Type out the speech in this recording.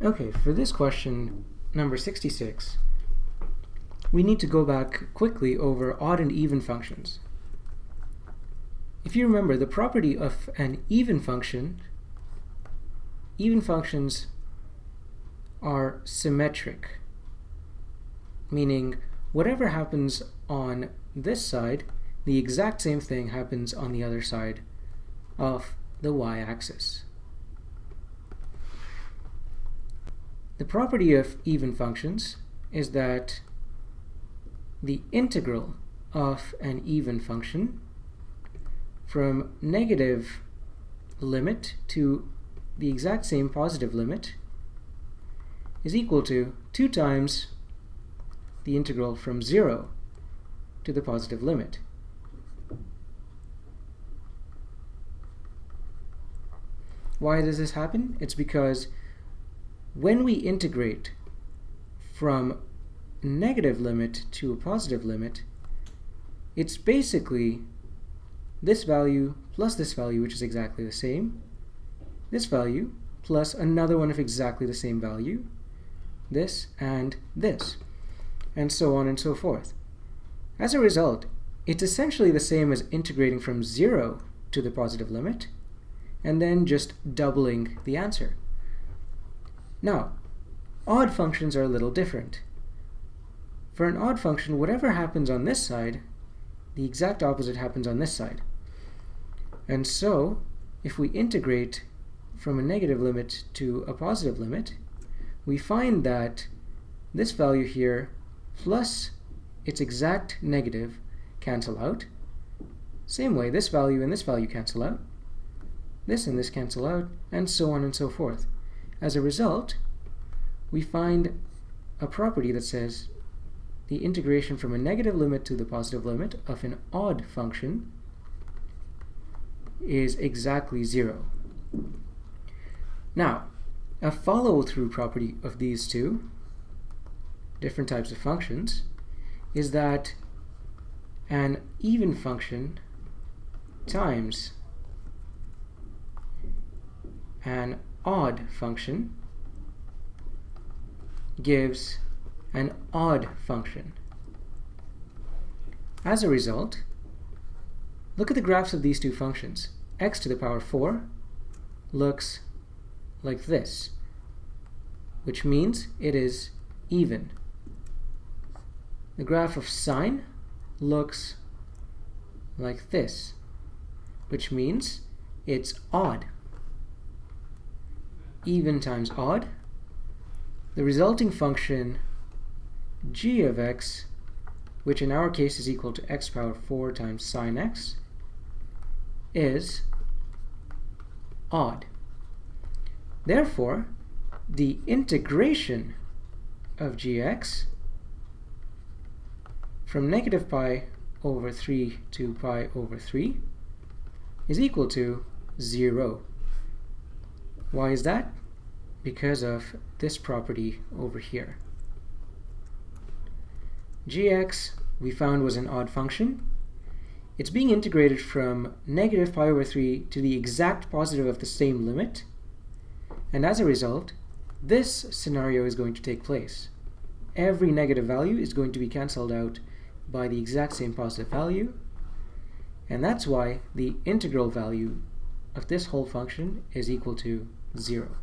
Okay, for this question, number 66, we need to go back quickly over odd and even functions. If you remember, the property of an even functions are symmetric, meaning whatever happens on this side, the exact same thing happens on the other side of the y-axis. The property of even functions is that the integral of an even function from negative limit to the exact same positive limit is equal to 2 times the integral from 0 to the positive limit. Why does this happen? It's because when we integrate from negative limit to a positive limit, it's basically this value plus this value, which is exactly the same, this value plus another one of exactly the same value, this and this, and so on and so forth. As a result, it's essentially the same as integrating from 0 to the positive limit and then just doubling the answer. Now, odd functions are a little different. For an odd function, whatever happens on this side, the exact opposite happens on this side. And so, if we integrate from a negative limit to a positive limit, we find that this value here plus its exact negative cancel out. Same way, this value and this value cancel out. This and this cancel out, and so on and so forth. As a result, we find a property that says the integration from a negative limit to the positive limit of an odd function is exactly 0. Now, a follow-through property of these two different types of functions is that an even function times an odd function gives an odd function. As a result, look at the graphs of these two functions. X to the power 4 looks like this, which means it is even. The graph of sine looks like this, which means it's odd. Even times odd, the resulting function g of x, which in our case is equal to x power 4 times sine x, is odd. Therefore, the integration of gx from negative pi over 3 to pi over 3 is equal to 0. Why is that? Because of this property over here. Gx we found was an odd function. It's being integrated from negative pi over 3 to the exact positive of the same limit, and as a result, this scenario is going to take place. Every negative value is going to be cancelled out by the exact same positive value, and that's why the integral value of this whole function is equal to 0.